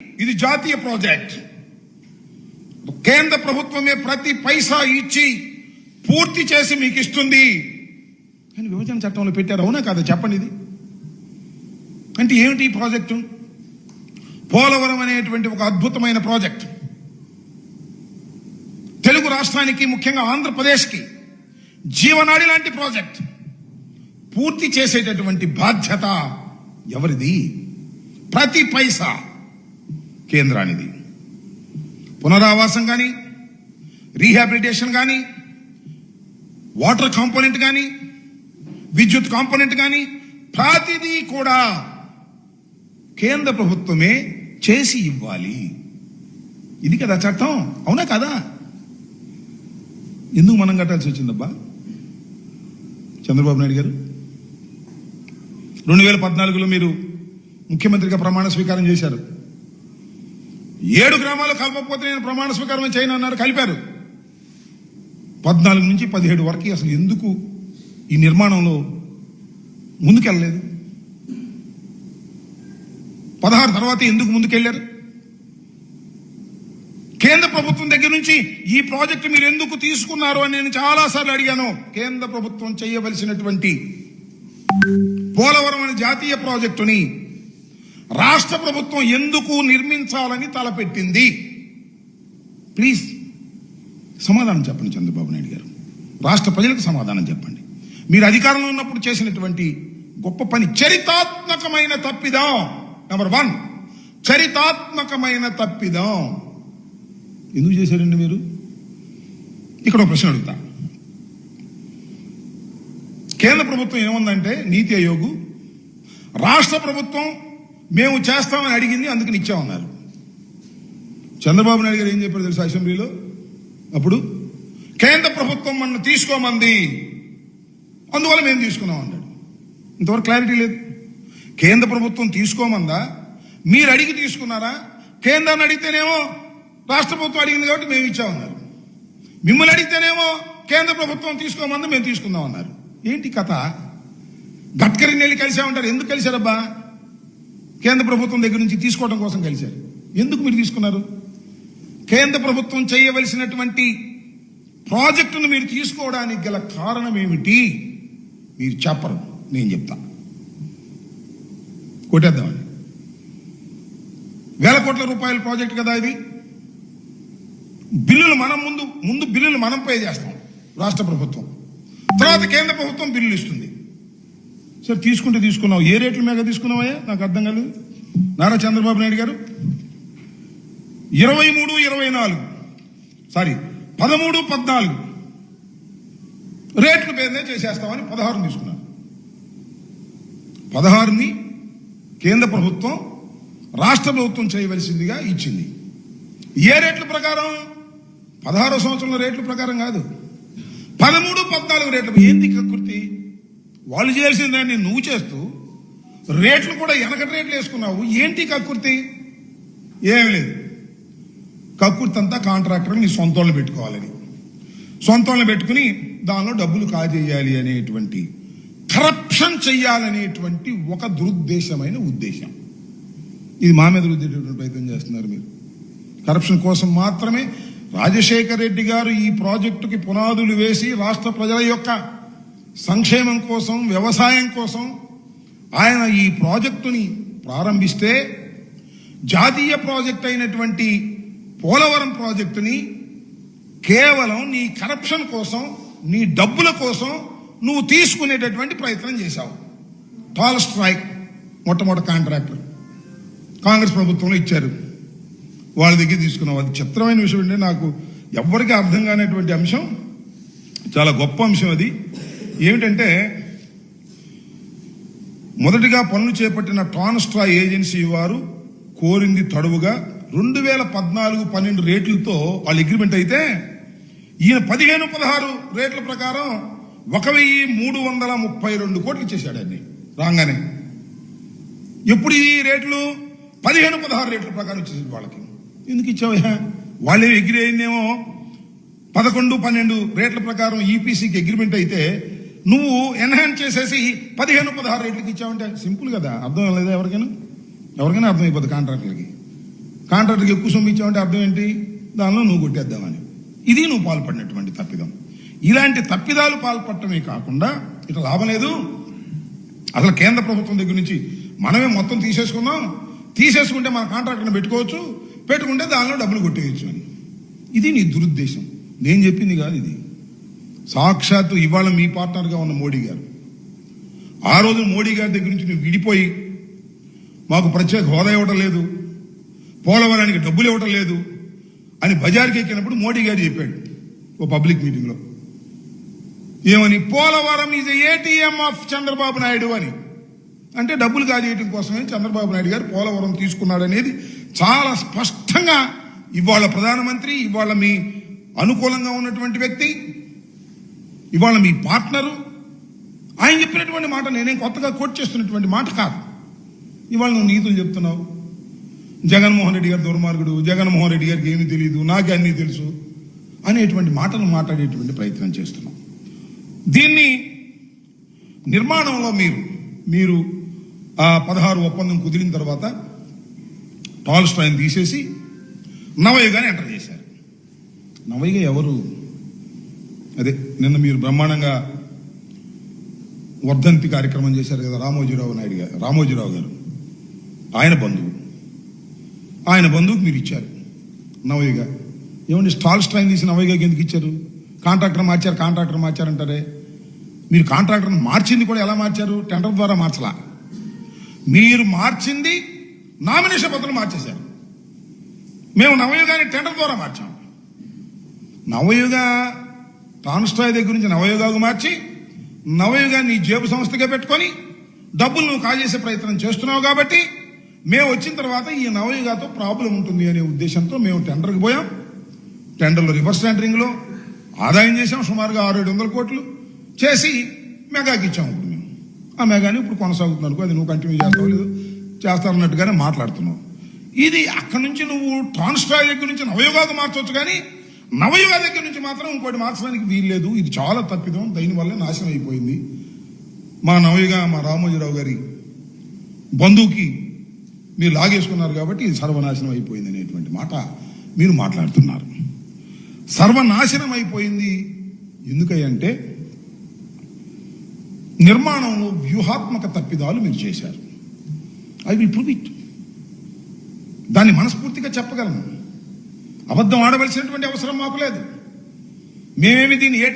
ఇది జాతీయ ప్రాజెక్ట్. కేంద్ర ప్రభుత్వమే ప్రతి పైసా ఇచ్చి పూర్తి చేసి మీకు ఇస్తుంది అని విభజన చట్టంలో పెట్టారు. అవునా కాదా చెప్పండి. ఇది అంటే ఏమిటి ఈ ప్రాజెక్టు? పోలవరం అనేటువంటి ఒక అద్భుతమైన ప్రాజెక్ట్ తెలుగు రాష్ట్రానికి, ముఖ్యంగా ఆంధ్రప్రదేశ్కి జీవనాడి లాంటి ప్రాజెక్ట్ పూర్తి చేసేటటువంటి బాధ్యత ఎవరిది? ప్రతి పైసా కేంద్రానిది. పునరావాసం కానీ, రీహాబిలిటేషన్ కానీ, వాటర్ కాంపోనెంట్ కానీ, విద్యుత్ కాంపోనెంట్ కానీ ప్రతిదీ కూడా కేంద్ర ప్రభుత్వమే చేసి ఇవ్వాలి. ఇది కదా చట్టం. అవునా కదా? ఎందుకు మనం కట్టాల్సి వచ్చిందబ్బా? చంద్రబాబు నాయుడు గారు 2014లో మీరు ముఖ్యమంత్రిగా ప్రమాణ స్వీకారం చేశారు. 7 గ్రామాలు కలపకపోతే నేను ప్రమాణ స్వీకారం చేయను అన్నారు. కలిపారు. 14 నుంచి 17 వరకు అసలు ఎందుకు ఈ నిర్మాణంలో ముందుకెళ్ళలేదు? 16 తర్వాత ఎందుకు ముందుకెళ్లారు? కేంద్ర ప్రభుత్వం దగ్గర నుంచి ఈ ప్రాజెక్టు మీరు ఎందుకు తీసుకున్నారు అని నేను చాలాసార్లు అడిగాను. కేంద్ర ప్రభుత్వం చేయవలసినటువంటి పోలవరం అనే జాతీయ ప్రాజెక్టుని రాష్ట్ర ప్రభుత్వం ఎందుకు నిర్మించాలని తలపెట్టింది? ప్లీజ్ సమాధానం చెప్పండి చంద్రబాబు నాయుడు గారు. రాష్ట్ర ప్రజలకు సమాధానం చెప్పండి. మీరు అధికారంలో ఉన్నప్పుడు చేసినటువంటి గొప్ప పని చరితాత్మకమైన తప్పిదం. నెంబర్ 1 చరితాత్మకమైన తప్పిదం. ఎందుకు చేశారండి మీరు? ఇక్కడ ఒక ప్రశ్న అడుగుతా. కేంద్ర ప్రభుత్వం ఏముందంటే నీతి ఆయోగ్, రాష్ట్ర ప్రభుత్వం మేము చేస్తామని అడిగింది అందుకని ఇచ్చామన్నారు. చంద్రబాబు నాయుడు గారు ఏం చెప్పారు తెలుసా అసెంబ్లీలో? అప్పుడు కేంద్ర ప్రభుత్వం మన తీసుకోమంది, అందువల్ల మేము తీసుకున్నాం అన్నాడు. ఇంతవరకు క్లారిటీ లేదు. కేంద్ర ప్రభుత్వం తీసుకోమందా, మీరు అడిగి తీసుకున్నారా? కేంద్రాన్ని అడిగితేనేమో రాష్ట్ర ప్రభుత్వం అడిగింది కాబట్టి మేము ఇచ్చామన్నారు. మిమ్మల్ని అడిగితేనేమో కేంద్ర ప్రభుత్వం తీసుకోమంది, మేము తీసుకుందాం అన్నారు. ఏంటి కథ? గడ్కరీని వెళ్ళి కలిసామంటారు. ఎందుకు కలిశారబ్బా? కేంద్ర ప్రభుత్వం దగ్గర నుంచి తీసుకోవడం కోసం కలిశారు. ఎందుకు మీరు తీసుకున్నారు? కేంద్ర ప్రభుత్వం చేయవలసినటువంటి ప్రాజెక్టును మీరు తీసుకోవడానికి గల కారణం ఏమిటి? మీరు చెప్పరు, నేను చెప్తా. కొట్టేద్దామని. 1000 కోట్ల రూపాయల ప్రాజెక్ట్ కదా ఇది. బిల్లులు మనం ముందు బిల్లులు మనం పే చేస్తాం రాష్ట్ర ప్రభుత్వం, తర్వాత కేంద్ర ప్రభుత్వం బిల్లులు ఇస్తుంది. సరే తీసుకుంటే తీసుకున్నావు. ఏ రేట్ల మీద తీసుకున్నావయ్యా? నాకు అర్థం కాలేదు. నారా చంద్రబాబు నాయుడు గారు 13, 14 రేట్ల పేరునే చేసేస్తామని 16 తీసుకున్నారు. 16ని కేంద్ర ప్రభుత్వం రాష్ట్ర ప్రభుత్వం చేయవలసిందిగా ఇచ్చింది. ఏ రేట్ల ప్రకారం? 16వ సంవత్సరంలో రేట్ల ప్రకారం కాదు, 13, 14 రేట్లు. ఏంది కక్కుర్తి? వాళ్ళు చేయాల్సిన దాన్ని నువ్వు చేస్తూ రేట్లు కూడా వెనకటి రేట్లు వేసుకున్నావు. ఏంటి కక్కుర్తి? ఏమి లేదు. కక్కుర్తి అంతా కాంట్రాక్టర్ నీ సొంత వాళ్ళని పెట్టుకోవాలని, సొంత వాళ్ళని పెట్టుకుని దానిలో డబ్బులు కాజేయాలి అనేటువంటి, కరప్షన్ చెయ్యాలనేటువంటి ఒక దురుద్దేశమైన ఉద్దేశం. ఇది మా మీద రుద్దేటటువంటి ప్రయత్నం చేస్తున్నారు మీరు. కరప్షన్ కోసం మాత్రమే రాజశేఖర్ రెడ్డి గారు ఈ ప్రాజెక్టుకి పునాదులు వేసి రాష్ట్ర ప్రజల యొక్క సంక్షేమం కోసం, వ్యవసాయం కోసం ఆయన ఈ ప్రాజెక్టుని ప్రారంభిస్తే, జాతీయ ప్రాజెక్ట్ అయినటువంటి పోలవరం ప్రాజెక్టుని కేవలం నీ కరప్షన్ కోసం, నీ డబ్బుల కోసం నువ్వు తీసుకునేటటువంటి ప్రయత్నం చేశావు. టాల్ స్ట్రైక్ మొట్టమొదటి కాంట్రాక్టర్ కాంగ్రెస్ ప్రభుత్వంలో ఇచ్చారు, వాళ్ళ దగ్గర తీసుకున్నావు. అది చిత్రమైన విషయం అంటే నాకు ఎవ్వరికీ అర్థం కానిటువంటి అంశం, చాలా గొప్ప అంశం. అది ఏమిటంటే, మొదటిగా పనులు చేపట్టిన ట్రాన్స్ట్రా ఏజెన్సీ వారు కోరింది తడువుగా 2014-12 రేట్లతో వాళ్ళ అగ్రిమెంట్ అయితే, ఈయన 15-16 రేట్ల ప్రకారం 1332 కోట్లు ఇచ్చేశాడు. అన్ని రాగానే. ఎప్పుడు ఈ రేట్లు 15-16 రేట్ల ప్రకారం ఇచ్చేసాడు వాళ్ళకి. ఎందుకు ఇచ్చావయ్యా? వాళ్ళే ఎగ్రి అయిందేమో 11-12 రేట్ల ప్రకారం ఈపీసీకి అగ్రిమెంట్ అయితే నువ్వు ఎన్హాన్స్ చేసేసి 15-16 రేట్లకి ఇచ్చావంటే సింపుల్ కదా. అర్థం లేదా? ఎవరికైనా అర్థమైపోతుంది కాంట్రాక్టర్లకి. కాంట్రాక్టర్కి ఎక్కువ సొమ్ము ఇచ్చావంటే అర్థం ఏంటి? దానిలో నువ్వు కొట్టేద్దామని. ఇది నువ్వు పాల్పడినటువంటి తప్పిదం. ఇలాంటి తప్పిదాలు పాల్పడటమే కాకుండా ఇట్లా లాభం లేదు, అసలు కేంద్ర ప్రభుత్వం దగ్గర నుంచి మనమే మొత్తం తీసేసుకుంటే మన కాంట్రాక్టర్ని పెట్టుకుంటే దానిలో డబ్బులు కొట్టేయచ్చు అని. ఇది నీ దురుద్దేశం. నేను చెప్పింది కాదు ఇది. సాక్షాత్తు ఇవాళ మీ పార్ట్నర్గా ఉన్న మోడీ గారు, ఆ రోజు మోడీ గారి దగ్గర నుంచి నువ్వు విడిపోయి మాకు ప్రత్యేక హోదా ఇవ్వటం లేదు, పోలవరానికి డబ్బులు ఇవ్వటం లేదు అని బజార్కి ఎక్కినప్పుడు మోడీ గారు చెప్పాడు ఓ పబ్లిక్ మీటింగ్లో. ఏమని? Polavaram is ATM of Chandrababu Naidu అని. అంటే డబ్బులు కాజేయటం కోసమే చంద్రబాబు నాయుడు గారు పోలవరం తీసుకున్నాడనేది చాలా స్పష్టంగా ఇవాళ ప్రధానమంత్రి, ఇవాళ మీ అనుకూలంగా ఉన్నటువంటి వ్యక్తి, ఇవాళ మీ పార్ట్నరు ఆయన చెప్పినటువంటి మాట నేనేం కొత్తగా కోట్ చేస్తున్నటువంటి మాట కాదు. ఇవాళ నువ్వు నీతులు చెప్తున్నావు. జగన్మోహన్ రెడ్డి గారు దుర్మార్గుడు, జగన్మోహన్ రెడ్డి గారికి ఏమీ తెలియదు, నాకే అన్నీ తెలుసు అనేటువంటి మాటలు మాట్లాడేటువంటి ప్రయత్నం చేస్తున్నాం. దీన్ని నిర్మాణంలో మీరు 16 ఒప్పందం కుదిరిన తర్వాత టాల్స్టాయ్ని తీసేసి నవయుగాని ఎంటర్ చేశారు. నవయుగ ఎవరు? అదే నిన్న మీరు బ్రహ్మాండంగా వర్ధంతి కార్యక్రమం చేశారు కదా, రామోజీరావు గారు ఆయన బంధువుకు మీరు ఇచ్చారు నవయుగ. ఏమండి టాల్స్టాయ్ని తీసి నవయుగకి ఎందుకు ఇచ్చారు? కాంట్రాక్టర్ మార్చారంటారే. మీరు కాంట్రాక్టర్ని మార్చింది కూడా ఎలా మార్చారు? టెండర్ ద్వారా మార్చలా. మీరు మార్చింది నామినేషన్ పత్రం మార్చేశారు. మేము నవయుగాన్ని టెండర్ ద్వారా మార్చాం. నవయుగ టాల్స్టాయ్ దగ్గర నుంచి నవయుగాకు మార్చి నవయుగాన్ని జేబు సంస్థగా పెట్టుకొని డబ్బులు నువ్వు కాజేసే ప్రయత్నం చేస్తున్నావు. కాబట్టి మేము వచ్చిన తర్వాత ఈ నవయుగాతో ప్రాబ్లం ఉంటుంది అనే ఉద్దేశంతో మేము టెండర్కి పోయాం. టెండర్లో రివర్స్ టెండరింగ్లో ఆదాయం చేశాం. సుమారుగా 600-700 కోట్లు చేసి మెగాకి ఇచ్చాము. ఇప్పుడు మేము ఆ మెగాని ఇప్పుడు కొనసాగుతున్నాను. అది నువ్వు కంటిన్యూ చేస్తావు లేదు చేస్తానన్నట్టుగానే మాట్లాడుతున్నావు. ఇది అక్కడి నుంచి నువ్వు టాల్స్టాయ్ దగ్గర నుంచి నవయుగాకు మార్చవచ్చు, కానీ నవయుగ దగ్గర నుంచి మాత్రం ఇంకోటి మార్చడానికి వీల్లేదు. ఇది చాలా తప్పిదం. దీనివల్ల నాశనం అయిపోయింది. మా రామోజీరావు గారి బంధువుకి మీరు లాగేసుకున్నారు కాబట్టి ఇది సర్వనాశనం అయిపోయింది అనేటువంటి మాట మీరు మాట్లాడుతున్నారు. సర్వనాశనం అయిపోయింది ఎందుకంటే నిర్మాణంలో వ్యూహాత్మక తప్పిదాలు మీరు చేశారు. I will prove it. దాన్ని మనస్ఫూర్తిగా చెప్పగలను. అబద్ధం ఆడవలసినటువంటి అవసరం మాకు లేదు. మేమేమి దీన్ని